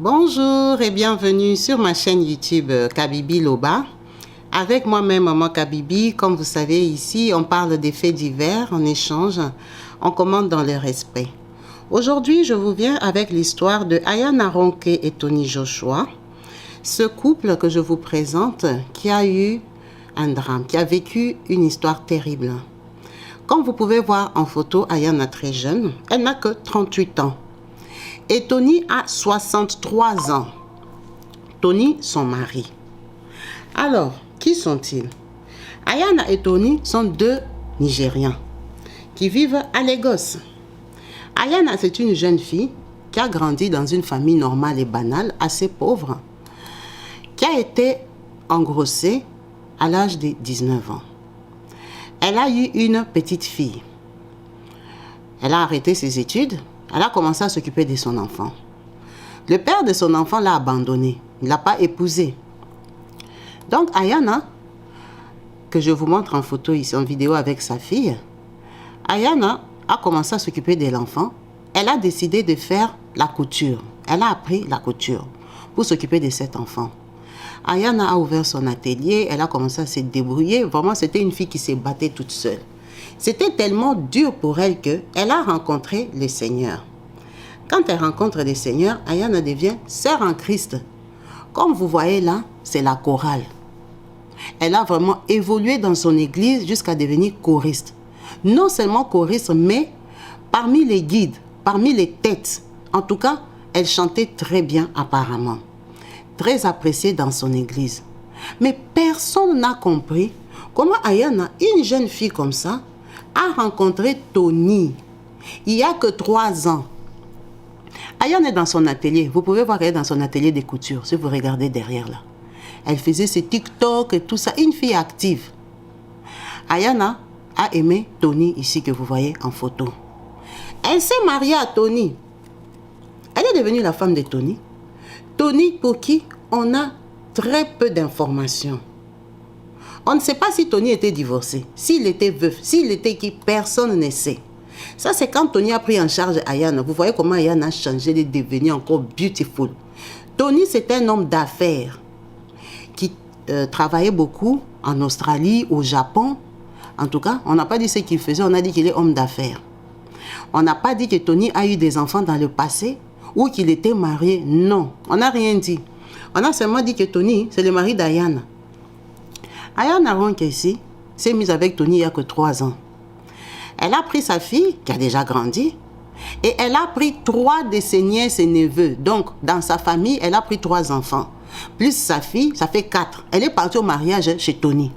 Bonjour et bienvenue sur ma chaîne YouTube Kabibi Loba. Avec moi-même, Maman Kabibi, comme vous savez ici, on parle des faits divers, on échange, on commente dans le respect. Aujourd'hui, je vous viens avec l'histoire de Ayana Ronke et Tony Joshua. Ce couple que je vous présente qui a eu un drame, qui a vécu une histoire terrible. Comme vous pouvez voir en photo, Ayana très jeune, elle n'a que 38 ans. Et Tony a 63 ans. Tony, son mari. Alors, qui sont-ils? Ayana et Tony sont deux Nigérians qui vivent à Lagos. Ayana, c'est une jeune fille qui a grandi dans une famille normale et banale, assez pauvre, qui a été engrossée à l'âge de 19 ans. Elle a eu une petite fille. Elle a arrêté ses études. Elle a commencé à s'occuper de son enfant. Le père de son enfant l'a abandonné. Il ne l'a pas épousée. Donc Ayana, que je vous montre en photo ici, en vidéo avec sa fille, Ayana a commencé à s'occuper de l'enfant. Elle a décidé de faire la couture. Elle a appris la couture pour s'occuper de cet enfant. Ayana a ouvert son atelier. Elle a commencé à se débrouiller. Vraiment, c'était une fille qui se battait toute seule. C'était tellement dur pour elle qu'elle a rencontré le Seigneur. Quand elle rencontre le Seigneur, Ayana devient sœur en Christ. Comme vous voyez là, c'est la chorale. Elle a vraiment évolué dans son église jusqu'à devenir choriste. Non seulement choriste, mais parmi les guides, parmi les têtes. En tout cas, elle chantait très bien apparemment. Très appréciée dans son église. Mais personne n'a compris comment Ayana, une jeune fille comme ça, a rencontré Tony. Il n'y a que 3 ans. Ayana est dans son atelier. Vous pouvez voir qu'elle est dans son atelier de couture. Si vous regardez derrière là. Elle faisait ses TikTok et tout ça. Une fille active. Ayana a aimé Tony ici que vous voyez en photo. Elle s'est mariée à Tony. Elle est devenue la femme de Tony. Tony pour qui on a très peu d'informations. On ne sait pas si Tony était divorcé, s'il était veuf, s'il était qui, personne ne sait. Ça, c'est quand Tony a pris en charge Ayana. Vous voyez comment Ayana a changé, de devenir encore beautiful. Tony, c'est un homme d'affaires qui travaillait beaucoup en Australie, au Japon. En tout cas, on n'a pas dit ce qu'il faisait, on a dit qu'il est homme d'affaires. On n'a pas dit que Tony a eu des enfants dans le passé ou qu'il était marié. Non, on n'a rien dit. On a seulement dit que Tony, c'est le mari d'Ayana. Ayana Ronke ici s'est mise avec Tony il n'y a que 3 ans. Elle a pris sa fille, qui a déjà grandi, et elle a pris 3 de ses nièces et neveux. Donc, dans sa famille, elle a pris 3 enfants. Plus sa fille, ça fait 4. Elle est partie au mariage chez Tony.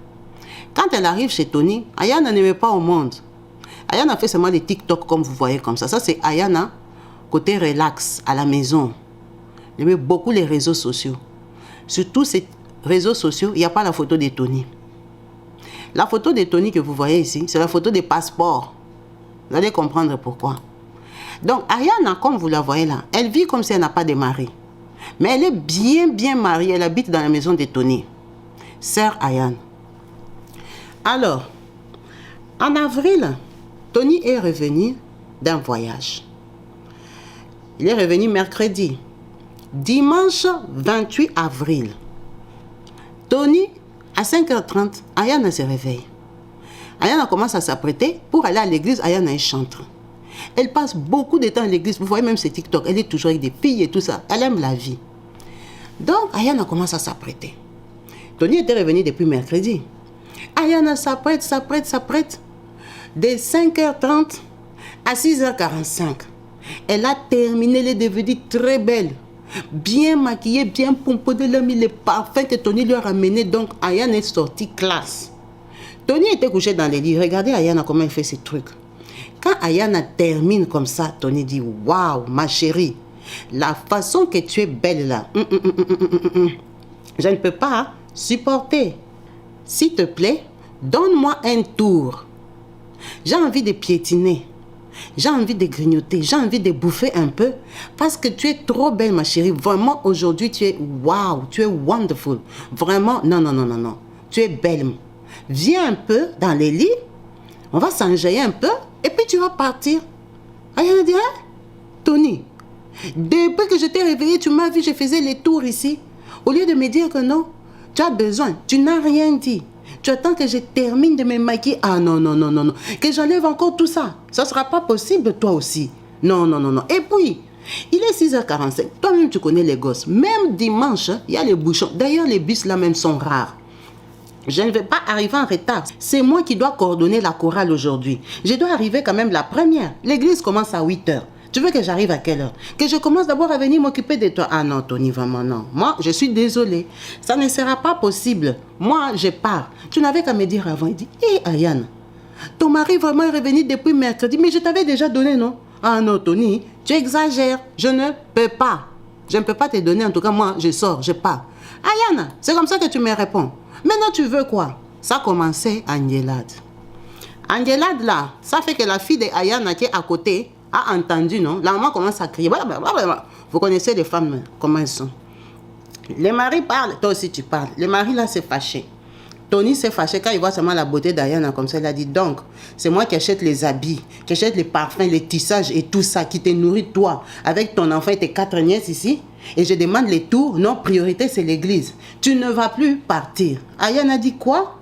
Quand elle arrive chez Tony, Ayana n'aimait pas au monde. Ayana fait seulement des TikTok comme vous voyez comme ça. Ça, c'est Ayana, côté relax, à la maison. Elle aimait beaucoup les réseaux sociaux. Sur tous ces réseaux sociaux, il n'y a pas la photo de Tony. La photo de Tony que vous voyez ici, c'est la photo des passeports. Vous allez comprendre pourquoi. Donc, Ayana, comme vous la voyez là, elle vit comme si elle n'a pas de mari. Mais elle est bien mariée. Elle habite dans la maison de Tony. Sœur Ayana. Alors, en avril, Tony est revenu d'un voyage. Il est revenu mercredi. Dimanche 28 avril, Tony, à 5h30, Ayana se réveille. Ayana commence à s'apprêter pour aller à l'église. Ayana est chantre. Elle passe beaucoup de temps à l'église. Vous voyez même ses TikTok. Elle est toujours avec des filles et tout ça. Elle aime la vie. Donc, Ayana commence à s'apprêter. Tony était revenu depuis mercredi. Ayana s'apprête. De 5h30 à 6h45. Elle a terminé, elle est devenue très belle. Bien maquillée, bien pomponnée, elle a mis les parfums que Tony lui a ramenés. Donc, Ayana est sortie classe. Tony était couché dans les lits. Regardez Ayana comment elle fait ces trucs. Quand Ayana termine comme ça, Tony dit « Waouh, ma chérie, la façon que tu es belle là, je ne peux pas supporter. S'il te plaît, donne-moi un tour. J'ai envie de piétiner. J'ai envie de grignoter, j'ai envie de bouffer un peu parce que tu es trop belle, ma chérie. Vraiment, aujourd'hui, tu es wow, tu es wonderful. Vraiment, non. Tu es belle. Viens un peu dans les lits, on va s'enjailler un peu et puis tu vas partir. Ayana dit, hein? Tony, Depuis que je t'ai réveillé, tu m'as vu, je faisais les tours ici. Au lieu de me dire que non, tu as besoin, tu n'as rien dit. Tu attends que je termine de me maquiller. Ah non, non, non, non, non. Que j'enlève encore tout ça. Ça ne sera pas possible, toi aussi. Non, non, non, non. Et puis, il est 6h45. Toi-même, tu connais les gosses. Même dimanche, il y a les bouchons. D'ailleurs, les bus là même sont rares. Je ne vais pas arriver en retard. C'est moi qui dois coordonner la chorale aujourd'hui. Je dois arriver quand même la première. L'église commence à 8h. Tu veux que j'arrive à quelle heure? Que je commence d'abord à venir m'occuper de toi? Ah non, Tony, vraiment non. Moi, je suis désolée. Ça ne sera pas possible. Moi, je pars. Tu n'avais qu'à me dire avant. Il dit, hé, Ayane, ton mari vraiment est revenu depuis mercredi. Mais je t'avais déjà donné, non? Ah non, Tony, tu exagères. Je ne peux pas. Je ne peux pas te donner. En tout cas, moi, je sors, je pars. Ayane, c'est comme ça que tu me réponds. Maintenant, tu veux quoi? Ça a commencé à engueulade. Engueulade, là, ça fait que la fille de Ayane qui est à côté a entendu, non? La maman commence à crier. Vous connaissez les femmes, comment elles sont. Les maris parlent, toi aussi tu parles. Le mari là s'est fâché. Tony s'est fâché quand il voit seulement la beauté d'Ayana comme ça. Il a dit, donc, c'est moi qui achète les habits, qui achète les parfums, les tissages et tout ça, qui te nourrit toi, avec ton enfant et tes 4 nièces ici. Et je demande les tours. Non, priorité, c'est l'église. Tu ne vas plus partir. Ayana a dit quoi?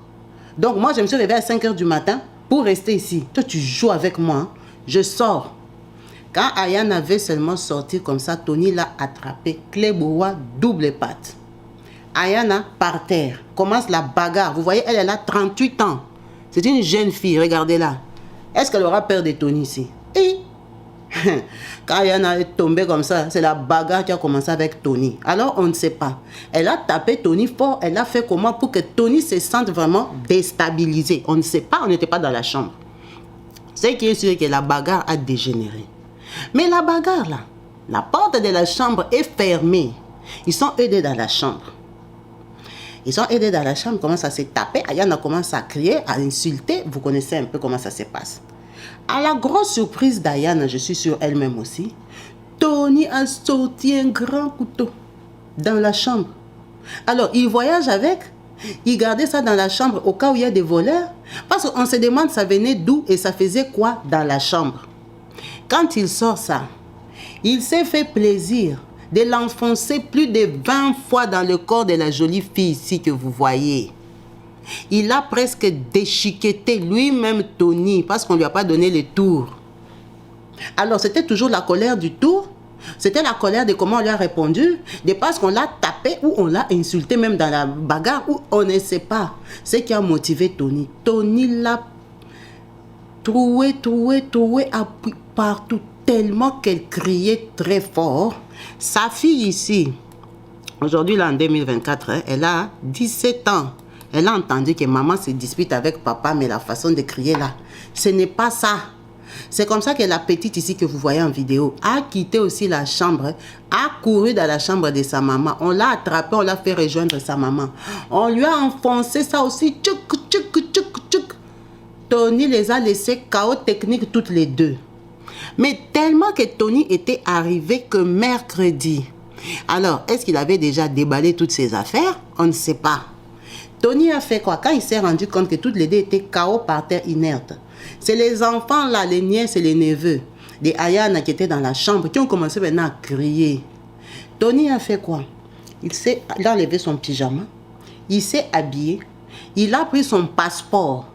Donc, moi, je me suis réveillée à 5h du matin pour rester ici. Toi, tu joues avec moi. Hein? Je sors. Quand Ayana avait seulement sorti comme ça, Tony l'a attrapé. Clé bois, double patte. Ayana, par terre, commence la bagarre. Vous voyez, elle a 38 ans. C'est une jeune fille, regardez-la. Est-ce qu'elle aura peur de Tony ici? Et quand Ayana est tombée comme ça, c'est la bagarre qui a commencé avec Tony. Alors, on ne sait pas. Elle a tapé Tony fort. Elle a fait comment pour que Tony se sente vraiment déstabilisé? On ne sait pas, on n'était pas dans la chambre. Ce qui est sûr, c'est que la bagarre a dégénéré. Mais la bagarre, là, la porte de la chambre est fermée. Ils sont aidés dans la chambre. Ils sont aidés dans la chambre, commencent à se taper. Ayana commence à crier, à insulter. Vous connaissez un peu comment ça se passe. À la grosse surprise d'Ayana, je suis sûre elle-même aussi, Tony a sorti un grand couteau dans la chambre. Alors, il voyage avec. Il gardait ça dans la chambre au cas où il y a des voleurs. Parce qu'on se demande ça venait d'où et ça faisait quoi dans la chambre. Quand il sort ça, il s'est fait plaisir de l'enfoncer plus de 20 fois dans le corps de la jolie fille ici que vous voyez. Il a presque déchiqueté lui-même Tony parce qu'on ne lui a pas donné les tours. Alors c'était toujours la colère du tour. C'était la colère de comment on lui a répondu, de parce qu'on l'a tapé ou on l'a insulté même dans la bagarre ou on ne sait pas. Ce qui a motivé Tony. Tony l'a troué partout tellement qu'elle criait très fort. Sa fille ici, aujourd'hui là en 2024, elle a 17 ans. Elle a entendu que maman se dispute avec papa, mais la façon de crier là, ce n'est pas ça. C'est comme ça que la petite ici que vous voyez en vidéo a quitté aussi la chambre, a couru dans la chambre de sa maman. On l'a attrapé, on l'a fait rejoindre sa maman. On lui a enfoncé ça aussi. Tony les a laissés KO technique toutes les deux. Mais tellement que Tony était arrivé que mercredi. Alors, est-ce qu'il avait déjà déballé toutes ses affaires? On ne sait pas. Tony a fait quoi? Quand il s'est rendu compte que toutes les deux étaient KO par terre inertes. C'est les enfants là, les nièces et les neveux de Ayana qui étaient dans la chambre, qui ont commencé maintenant à crier. Tony a fait quoi? Il a enlevé son pyjama, il s'est habillé, il a pris son passeport,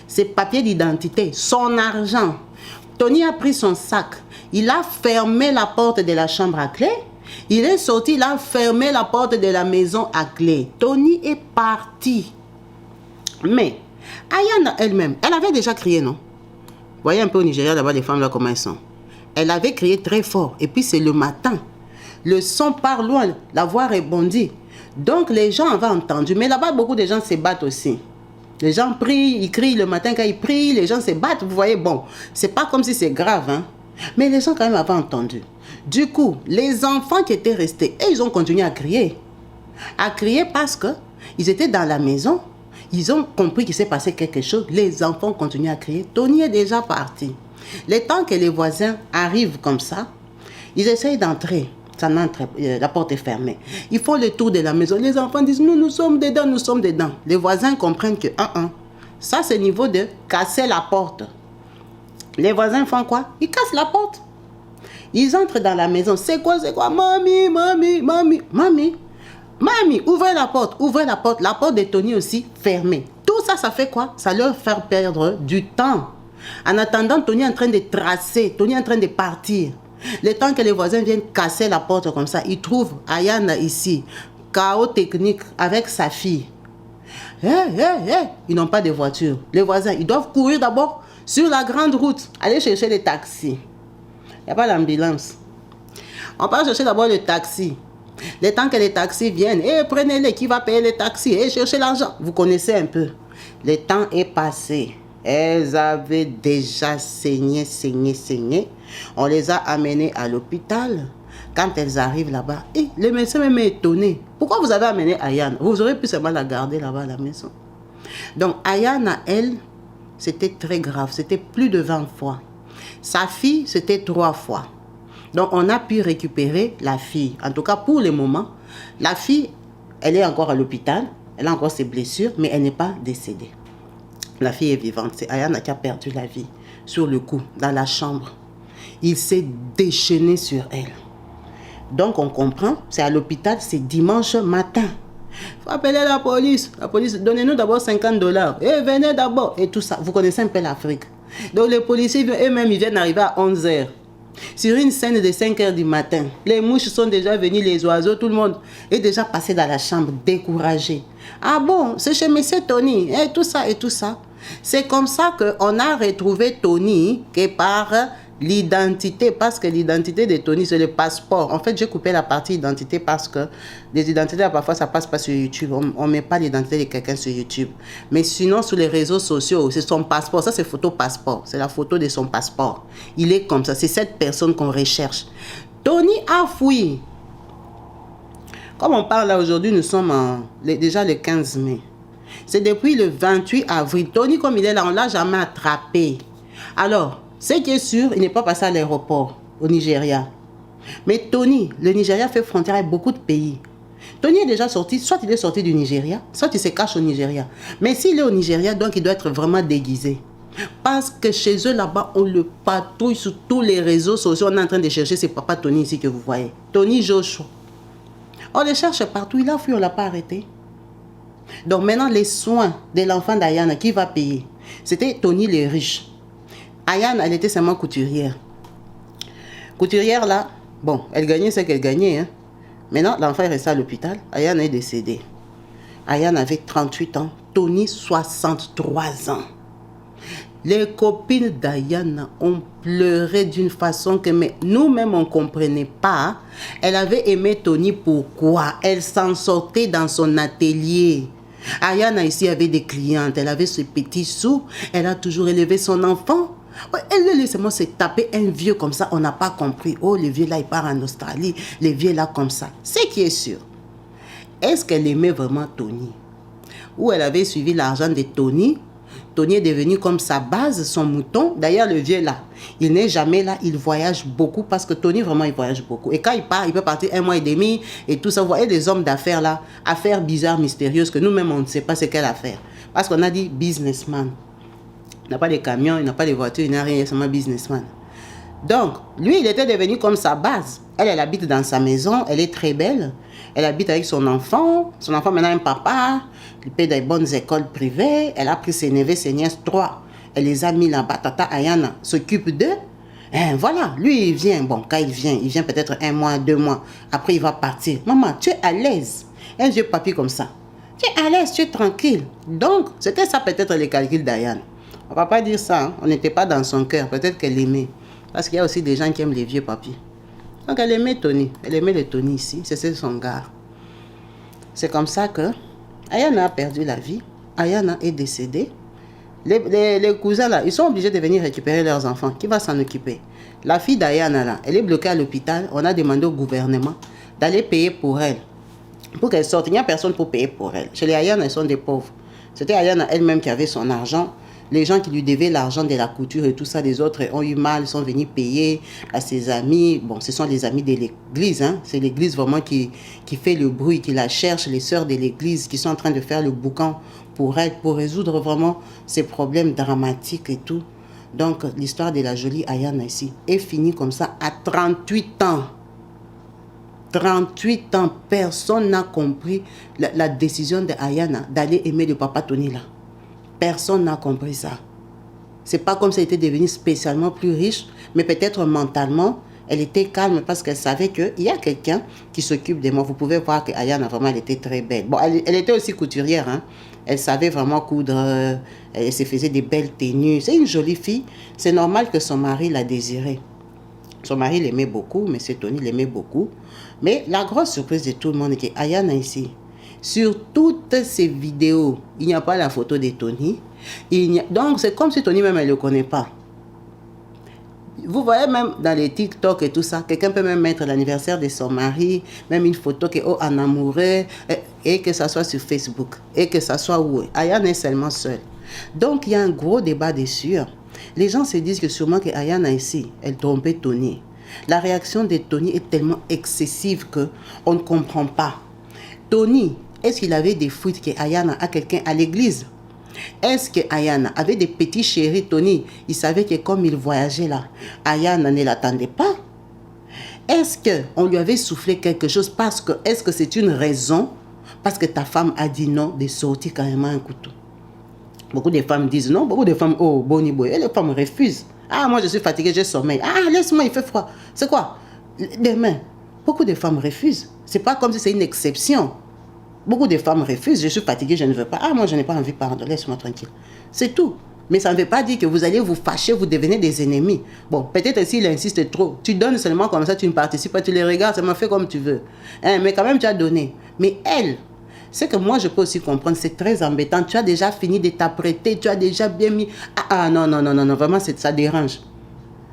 ses papiers d'identité, son argent. Tony a pris son sac, il a fermé la porte de la chambre à clé. Il est sorti, il a fermé la porte de la maison à clé. Tony est parti. Mais Ayana elle-même, elle avait déjà crié, non? Vous voyez un peu au Nigeria, là-bas, les femmes, là, comment elles sont. Elle avait crié très fort. Et puis, c'est le matin. Le son part loin, la voix rebondit. Donc, les gens avaient entendu. Mais là-bas, beaucoup de gens se battent aussi. Les gens prient, ils crient le matin quand ils prient, les gens se battent. Vous voyez, bon, c'est pas comme si c'est grave, hein. Mais les gens, quand même, avaient entendu. Du coup, les enfants qui étaient restés, et ils ont continué à crier. À crier parce qu'ils étaient dans la maison. Ils ont compris qu'il s'est passé quelque chose. Les enfants continuent à crier. Tony est déjà parti. Le temps que les voisins arrivent comme ça, ils essayent d'entrer. Ça n'entre, la porte est fermée. Ils font le tour de la maison. Les enfants disent, nous sommes dedans, nous sommes dedans. Les voisins comprennent que, ça c'est le niveau de casser la porte. Les voisins font quoi? Ils cassent la porte. Ils entrent dans la maison. C'est quoi? Mamie, ouvrez la porte. La porte de Tony aussi fermée. Tout ça, ça fait quoi? Ça leur fait perdre du temps. En attendant, Tony est en train de tracer. Tony est en train de partir. Le temps que les voisins viennent casser la porte comme ça, ils trouvent Ayana ici. Chaos technique avec sa fille. Ils n'ont pas de voiture. Les voisins, ils doivent courir d'abord sur la grande route. Aller chercher les taxis. Il n'y a pas d'ambulance. On va chercher d'abord le taxi. Le temps que les taxis viennent, prenez-les, qui va payer les taxis? Cherchez l'argent. Vous connaissez un peu. Le temps est passé. Elles avaient déjà saigné. On les a amenées à l'hôpital. Quand elles arrivent là-bas, le médecin même est étonné. Pourquoi vous avez amené Ayana? Vous aurez pu seulement la garder là-bas à la maison. Donc Ayana, elle, c'était très grave. C'était plus de 20 fois. Sa fille, c'était 3 fois. Donc on a pu récupérer la fille. En tout cas, pour le moment, la fille, elle est encore à l'hôpital. Elle a encore ses blessures, mais elle n'est pas décédée. La fille est vivante. C'est Ayana qui a perdu la vie sur le coup, dans la chambre. Il s'est déchaîné sur elle. Donc on comprend, c'est à l'hôpital, c'est dimanche matin. Il faut appeler la police. La police, donnez-nous d'abord $50. Venez d'abord. Et tout ça. Vous connaissez un peu l'Afrique. Donc les policiers, eux-mêmes, ils viennent arriver à 11h. Sur une scène de 5h du matin. Les mouches sont déjà venues, les oiseaux, tout le monde est déjà passé dans la chambre, découragé. Ah bon, c'est chez monsieur Tony. Et tout ça. C'est comme ça qu'on a retrouvé Tony que par l'identité, parce que l'identité de Tony, c'est le passeport. En fait, j'ai coupé la partie identité parce que les identités, parfois, ça passe pas sur YouTube. On met pas l'identité de quelqu'un sur YouTube. Mais sinon, sur les réseaux sociaux, c'est son passeport. Ça, c'est photo passeport. C'est la photo de son passeport. Il est comme ça. C'est cette personne qu'on recherche. Tony a fui. Comme on parle là aujourd'hui, nous sommes déjà le 15 mai. C'est depuis le 28 avril. Tony, comme il est là, on ne l'a jamais attrapé. Alors, ce qui est sûr, il n'est pas passé à l'aéroport au Nigeria. Mais Tony, le Nigeria fait frontière avec beaucoup de pays. Tony est déjà sorti, soit il est sorti du Nigeria, soit il se cache au Nigeria. Mais s'il est au Nigeria, donc il doit être vraiment déguisé. Parce que chez eux là-bas, on le patrouille sur tous les réseaux sociaux. On est en train de chercher ce papa Tony ici que vous voyez. Tony Joshua. On le cherche partout, il a fui, on ne l'a pas arrêté. Donc maintenant, les soins de l'enfant d'Ayana, qui va payer? C'était Tony le riche. Ayana, elle était seulement couturière. Couturière là, bon, elle gagnait ce qu'elle gagnait. Hein. Maintenant, l'enfant est resté à l'hôpital. Ayana est décédée. Ayana avait 38 ans. Tony, 63 ans. Les copines d'Ayana ont pleuré d'une façon que nous-mêmes, on ne comprenait pas. Elle avait aimé Tony, pourquoi? Elle s'en sortait dans son atelier. Ayana ici avait des clientes. Elle avait ce petit sou. Elle a toujours élevé son enfant. Elle le laissait se taper un vieux comme ça. On n'a pas compris. Oh, le vieux là, il part en Australie. Le vieux là comme ça. Ce qui est sûr. Est-ce qu'elle aimait vraiment Tony? Ou elle avait suivi l'argent de Tony? Tony est devenu comme sa base, son mouton. D'ailleurs, le vieux là, il n'est jamais là. Il voyage beaucoup parce que Tony, vraiment, il voyage beaucoup. Et quand il part, il peut partir 1 mois et demi et tout ça. Vous voyez les hommes d'affaires là, affaires bizarres, mystérieuses, que nous-mêmes, on ne sait pas c'est quelle affaire. Parce qu'on a dit businessman. Il n'a pas de camion, il n'a pas de voiture, il n'a rien, il est seulement businessman. Donc, lui, il était devenu comme sa base. Elle habite dans sa maison, elle est très belle. Elle habite avec son enfant. Son enfant maintenant a un papa. Il paie des bonnes écoles privées. Elle a pris ses neveux, ses nièces, 3. Elle les a mis là-bas. Tata Ayana s'occupe d'eux. Et voilà, lui, il vient. Bon, quand il vient peut-être 1 mois, 2 mois. Après, il va partir. Maman, tu es à l'aise. Un vieux papier comme ça. Tu es à l'aise, tu es tranquille. Donc, c'était ça peut-être les calculs d'Ayana. On ne va pas dire ça. Hein. On n'était pas dans son cœur. Peut-être qu'elle aimait. Parce qu'il y a aussi des gens qui aiment les vieux papiers. Donc, elle aimait Tony. Elle aimait le Tony ici. C'est son gars. C'est comme ça que Ayana a perdu la vie. Ayana est décédée. Les cousins là, ils sont obligés de venir récupérer leurs enfants. Qui va s'en occuper? La fille d'Ayana là, elle est bloquée à l'hôpital. On a demandé au gouvernement d'aller payer pour elle. Pour qu'elle sorte. Il n'y a personne pour payer pour elle. Chez les Ayana, elles sont des pauvres. C'était Ayana elle-même qui avait son argent. Les gens qui lui devaient l'argent de la couture et tout ça, les autres ont eu mal, ils sont venus payer à ses amis. Bon, ce sont les amis de l'église. Hein. C'est l'église vraiment qui fait le bruit, qui la cherche, les sœurs de l'église qui sont en train de faire le boucan pour elle, pour résoudre vraiment ces problèmes dramatiques et tout. Donc, l'histoire de la jolie Ayana ici est finie comme ça à 38 ans. 38 ans, personne n'a compris la décision de Ayana d'aller aimer le papa Tony là. Personne n'a compris ça. C'est pas comme si elle était devenue spécialement plus riche, mais peut-être mentalement, elle était calme parce qu'elle savait qu'il y a quelqu'un qui s'occupe de moi. Vous pouvez voir qu'Ayana, vraiment, elle était très belle. Bon, elle était aussi couturière, hein. Elle savait vraiment coudre, elle se faisait des belles tenues. C'est une jolie fille. C'est normal que son mari la désirait. Son mari l'aimait beaucoup, M. Tony l'aimait beaucoup. Mais la grosse surprise de tout le monde est qu'Ayana ici, sur toutes ces vidéos, il n'y a pas la photo de Tony. Donc c'est comme si Tony même elle ne le connaît pas. Vous voyez même dans les TikTok et tout ça, quelqu'un peut même mettre l'anniversaire de son mari, même une photo qui est en amoureux, et que ça soit sur Facebook, et que ça soit où. Ayana est seulement seule. Donc il y a un gros débat dessus. Les gens se disent que sûrement que Ayana ici, elle trompait Tony. La réaction de Tony est tellement excessive qu'on ne comprend pas. Tony, est-ce qu'il avait des fuites que Ayana a quelqu'un à l'église? Est-ce que Ayana avait des petits chéris Tony? Il savait que comme il voyageait là, Ayana ne l'attendait pas. Est-ce qu'on lui avait soufflé quelque chose parce que, est-ce que c'est une raison? Parce que ta femme a dit non de sortir carrément un couteau. Beaucoup de femmes disent non, beaucoup de femmes, oh, boni boy, et les femmes refusent. Ah, moi je suis fatiguée, j'ai sommeil. Ah, laisse-moi, il fait froid. C'est quoi? Demain, beaucoup de femmes refusent. C'est pas comme si c'est une exception. Beaucoup de femmes refusent, je suis fatiguée, je ne veux pas. Ah, moi je n'ai pas envie, pardon, laisse-moi tranquille. C'est tout. Mais ça ne veut pas dire que vous allez vous fâcher, vous devenez des ennemis. Bon, peut-être s'il insiste trop, tu donnes seulement comme ça, tu ne participes pas, tu les regardes, ça m'a fait comme tu veux. Hein, mais quand même, tu as donné. Mais elle, ce que moi je peux aussi comprendre, c'est très embêtant. Tu as déjà fini de t'apprêter, tu as déjà bien mis... Ah non, non, non, non, non, vraiment, ça dérange.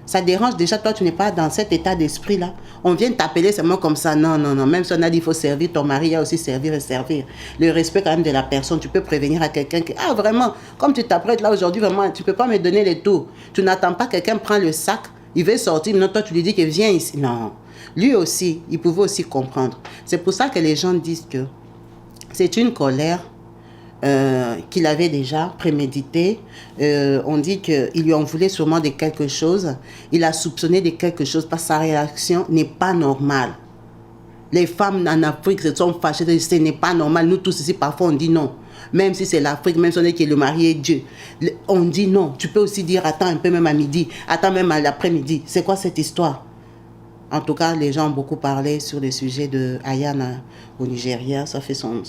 Ça dérange déjà, toi tu n'es pas dans cet état d'esprit-là. On vient t'appeler seulement comme ça. Non, non, non. Même si on a dit qu'il faut servir ton mari, il y a aussi servir et servir. Le respect quand même de la personne. Tu peux prévenir à quelqu'un que, ah vraiment, comme tu t'apprêtes là aujourd'hui, vraiment, tu ne peux pas me donner les tours. Tu n'attends pas que quelqu'un prenne le sac, il veut sortir, non, toi tu lui dis que viens ici. Non. Lui aussi, il pouvait aussi comprendre. C'est pour ça que les gens disent que c'est une colère qu'il avait déjà prémédité. On dit qu'il lui en voulait sûrement de quelque chose. Il a soupçonné de quelque chose parce que sa réaction n'est pas normale. Les femmes en Afrique se sont fâchées. Ce n'est pas normal. Nous tous ici, parfois, on dit non. Même si c'est l'Afrique, même si on dit que le mari est Dieu. On dit non. Tu peux aussi dire attends un peu même à midi. Attends même à l'après-midi. C'est quoi cette histoire? En tout cas, les gens ont beaucoup parlé sur le sujet de Ayana au Nigeria. Ça fait son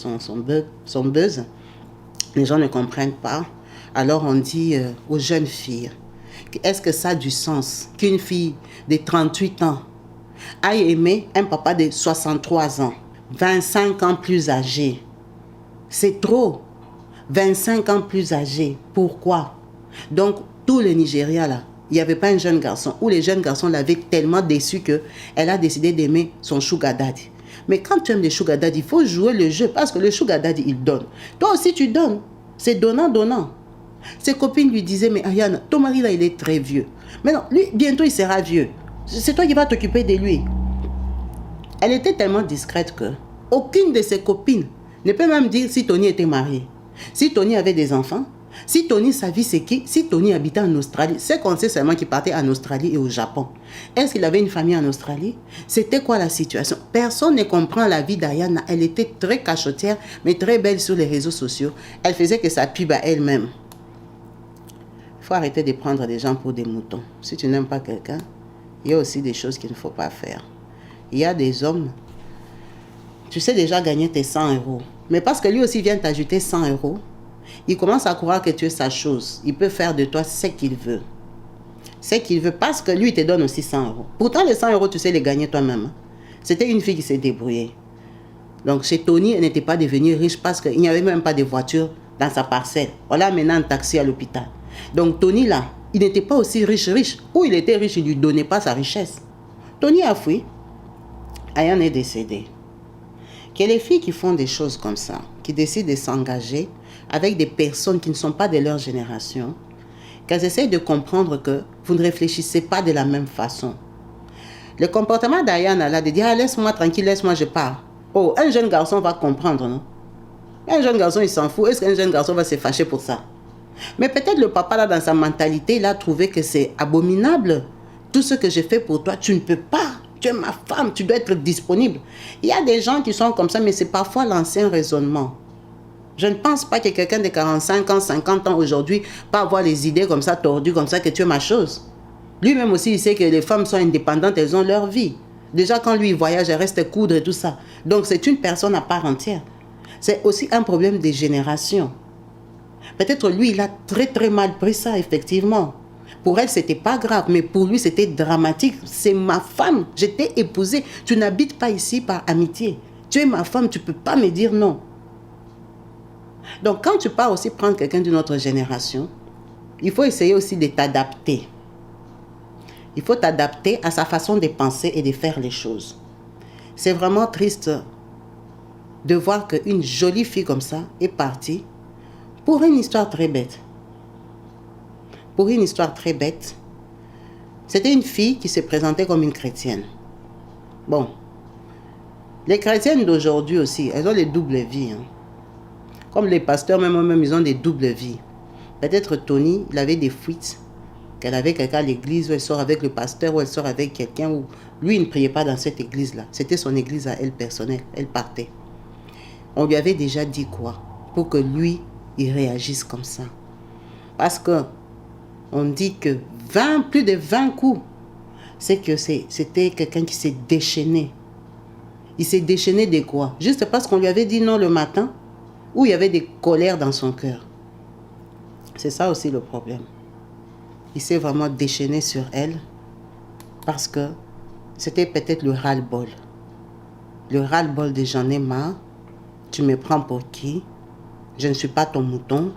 buzz. Les gens ne comprennent pas. Alors on dit aux jeunes filles, est-ce que ça a du sens qu'une fille de 38 ans aille aimer un papa de 63 ans, 25 ans plus âgé? C'est trop. 25 ans plus âgé. Pourquoi? Donc, tout le Nigeria là, il n'y avait pas un jeune garçon où les jeunes garçons l'avaient tellement déçu qu'elle a décidé d'aimer son sugar daddy. Mais quand tu aimes les sugar daddy, il faut jouer le jeu parce que le sugar daddy, il donne. Toi aussi, tu donnes. C'est donnant. Ses copines lui disaient, mais Ayana, ton mari là, il est très vieux. Mais non, lui, bientôt, il sera vieux. C'est toi qui vas t'occuper de lui. Elle était tellement discrète que aucune de ses copines ne peut même dire si Tony était marié. Si Tony avait des enfants, si Tony, sa vie c'est qui? Si Tony habitait en Australie, c'est qu'on sait seulement qu'il partait en Australie et au Japon. Est-ce qu'il avait une famille en Australie? C'était quoi la situation? Personne ne comprend la vie d'Ayana. Elle était très cachotière, mais très belle sur les réseaux sociaux. Elle faisait que sa pub à elle-même. Il faut arrêter de prendre des gens pour des moutons. Si tu n'aimes pas quelqu'un, il y a aussi des choses qu'il ne faut pas faire. Il y a des hommes, tu sais déjà gagner tes 100 €. Mais parce que lui aussi vient t'ajouter 100 €, il commence à croire que tu es sa chose. Il peut faire de toi ce qu'il veut. Ce qu'il veut parce que lui, il te donne aussi 100 €. Pourtant, les 100 € tu sais les gagner toi-même. C'était une fille qui s'est débrouillée. Donc, chez Tony, elle n'était pas devenue riche parce qu'il n'y avait même pas de voiture dans sa parcelle. On l'a amené en taxi à l'hôpital. Donc, Tony, là, il n'était pas aussi riche. Ou il était riche, il ne lui donnait pas sa richesse. Tony a fui. Ayana est décédée. Que les filles qui font des choses comme ça, qui décident de s'engager avec des personnes qui ne sont pas de leur génération, qu'elles essayent de comprendre que vous ne réfléchissez pas de la même façon. Le comportement d'Ayana, là, de dire ah, laisse-moi tranquille, laisse-moi, je pars. Oh, un jeune garçon va comprendre, non? Un jeune garçon, il s'en fout. Est-ce qu'un jeune garçon va se fâcher pour ça? Mais peut-être le papa, là, dans sa mentalité, il a trouvé que c'est abominable. Tout ce que j'ai fait pour toi, tu ne peux pas. Tu es ma femme, tu dois être disponible. Il y a des gens qui sont comme ça, mais c'est parfois l'ancien raisonnement. Je ne pense pas que quelqu'un de 45 ans, 50 ans aujourd'hui peut avoir les idées comme ça, tordues comme ça, que tu es ma chose. Lui-même aussi, il sait que les femmes sont indépendantes, elles ont leur vie. Déjà, quand lui, il voyage, elle reste coudre et tout ça. Donc, c'est une personne à part entière. C'est aussi un problème des générations. Peut-être lui, il a très très mal pris ça, effectivement. Pour elle, c'était pas grave, mais pour lui, c'était dramatique. C'est ma femme, je t'ai épousée. Tu n'habites pas ici par amitié. Tu es ma femme, tu ne peux pas me dire non. Donc, quand tu pars aussi prendre quelqu'un d'une autre génération, il faut essayer aussi de t'adapter. Il faut t'adapter à sa façon de penser et de faire les choses. C'est vraiment triste de voir qu'une jolie fille comme ça est partie pour une histoire très bête. Pour une histoire très bête, c'était une fille qui se présentait comme une chrétienne. Bon, les chrétiennes d'aujourd'hui aussi, elles ont des doubles vies. Comme les pasteurs, même ils ont des doubles vies. Peut-être Tony, il avait des fuites, qu'elle avait quelqu'un à l'église, où elle sort avec le pasteur, où elle sort avec quelqu'un, où lui, il ne priait pas dans cette église-là. C'était son église à elle personnelle, elle partait. On lui avait déjà dit quoi? Pour que lui, il réagisse comme ça. Parce que on dit que plus de 20 coups, c'est que c'était quelqu'un qui s'est déchaîné. Il s'est déchaîné de quoi? Juste parce qu'on lui avait dit non le matin, ou il y avait des colères dans son cœur. C'est ça aussi le problème. Il s'est vraiment déchaîné sur elle parce que c'était peut-être le ras-le-bol. Le ras-le-bol de j'en ai marre, tu me prends pour qui? Je ne suis pas ton mouton.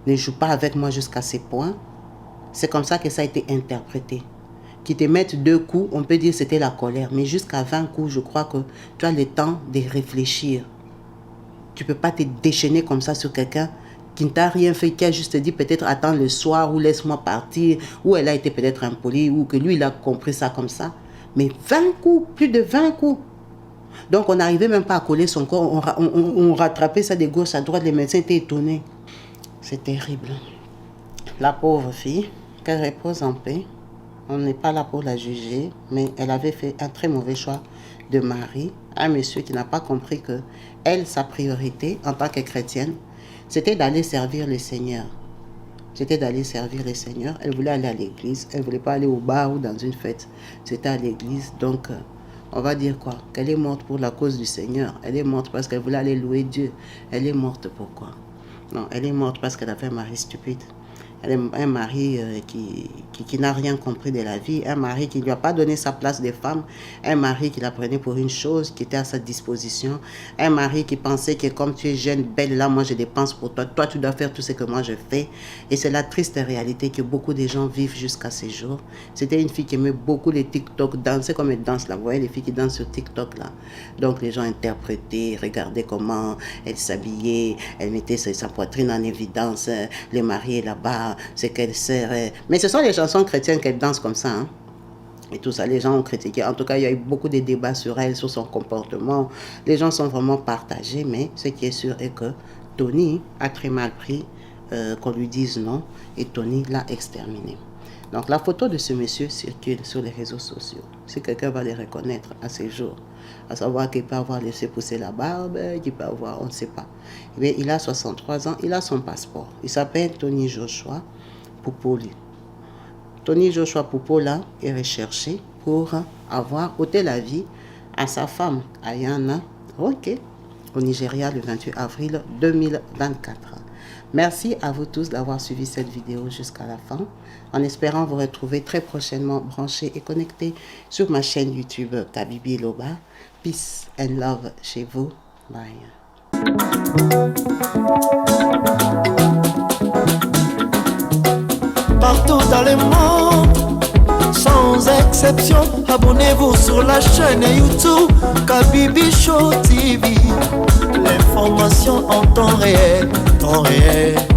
Ne joue pas avec moi jusqu'à ces points. C'est comme ça que ça a été interprété. Qui te mettent 2 coups, on peut dire que c'était la colère. Mais jusqu'à 20 coups, je crois que tu as le temps de réfléchir. Tu ne peux pas te déchaîner comme ça sur quelqu'un qui ne t'a rien fait, qui a juste dit peut-être attends le soir ou laisse-moi partir, ou elle a été peut-être impolie, ou que lui il a compris ça comme ça. Mais 20 coups, plus de 20 coups. Donc on n'arrivait même pas à coller son corps, on rattrapait ça de gauche à droite, les médecins étaient étonnés. C'est terrible. La pauvre fille, qu'elle repose en paix. On n'est pas là pour la juger, mais elle avait fait un très mauvais choix de mari, un monsieur qui n'a pas compris que elle, sa priorité en tant que chrétienne, c'était d'aller servir le Seigneur. C'était d'aller servir le Seigneur. Elle voulait aller à l'église, elle ne voulait pas aller au bar ou dans une fête. C'était à l'église, donc on va dire quoi? Qu'elle est morte pour la cause du Seigneur. Elle est morte parce qu'elle voulait aller louer Dieu. Elle est morte pourquoi? Non, elle est morte parce qu'elle avait un mari stupide. Elle est un mari qui n'a rien compris de la vie, un mari qui ne lui a pas donné sa place de femme, un mari qui la prenait pour une chose qui était à sa disposition, un mari qui pensait que comme tu es jeune, belle, là, moi je dépense pour toi, toi tu dois faire tout ce que moi je fais. Et c'est la triste réalité que beaucoup de gens vivent jusqu'à ces jours. C'était une fille qui aimait beaucoup les TikTok, danser comme elle danse là, vous voyez les filles qui dansent sur TikTok là. Donc les gens interprétaient, regardaient comment elle s'habillait, elle mettait sa poitrine en évidence, le mari est là-bas, c'est qu'elle sert. Mais ce sont les chansons chrétiennes qu'elle danse comme ça. Hein? Et tout ça, les gens ont critiqué. En tout cas, il y a eu beaucoup de débats sur elle, sur son comportement. Les gens sont vraiment partagés, mais ce qui est sûr est que Tony a très mal pris qu'on lui dise non, et Tony l'a exterminé. Donc la photo de ce monsieur circule sur les réseaux sociaux. Si quelqu'un va les reconnaître à ces jours, à savoir qu'il peut avoir laissé pousser la barbe, qu'il peut avoir, on ne sait pas. Mais il a 63 ans, il a son passeport. Il s'appelle Tony Joshua Poupoli. Tony Joshua Poupola est recherché pour avoir ôté la vie à sa femme, Ayana Roque, au Nigeria le 28 avril 2024. Merci à vous tous d'avoir suivi cette vidéo jusqu'à la fin, en espérant vous retrouver très prochainement branchés et connectés sur ma chaîne YouTube Kabibi Loba. Peace and love chez vous. Bye. Partout dans le monde, sans exception, abonnez-vous sur la chaîne YouTube Kabibi Show TV. L'information en temps réel, temps réel.